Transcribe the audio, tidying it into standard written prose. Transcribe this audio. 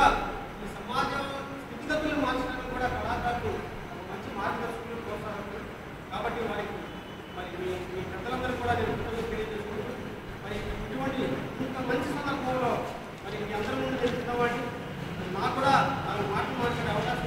విధంగా ఈ సమాజం స్థితిగతులను మార్చడానికి కూడా కళాకారులు మంచి మార్గదర్శకులు ప్రోత్సాహకులు. కాబట్టి మరి మీ పెద్దలందరూ కూడా నేను తెలియజేసుకుంటూ మరి ఇటువంటి ఇంత మంచి సందర్భంలో మరి మీ అందరి ముందు తెలుసుకున్నవాడిని నాకు కూడా మాటలు మాట్లాడే అవకాశం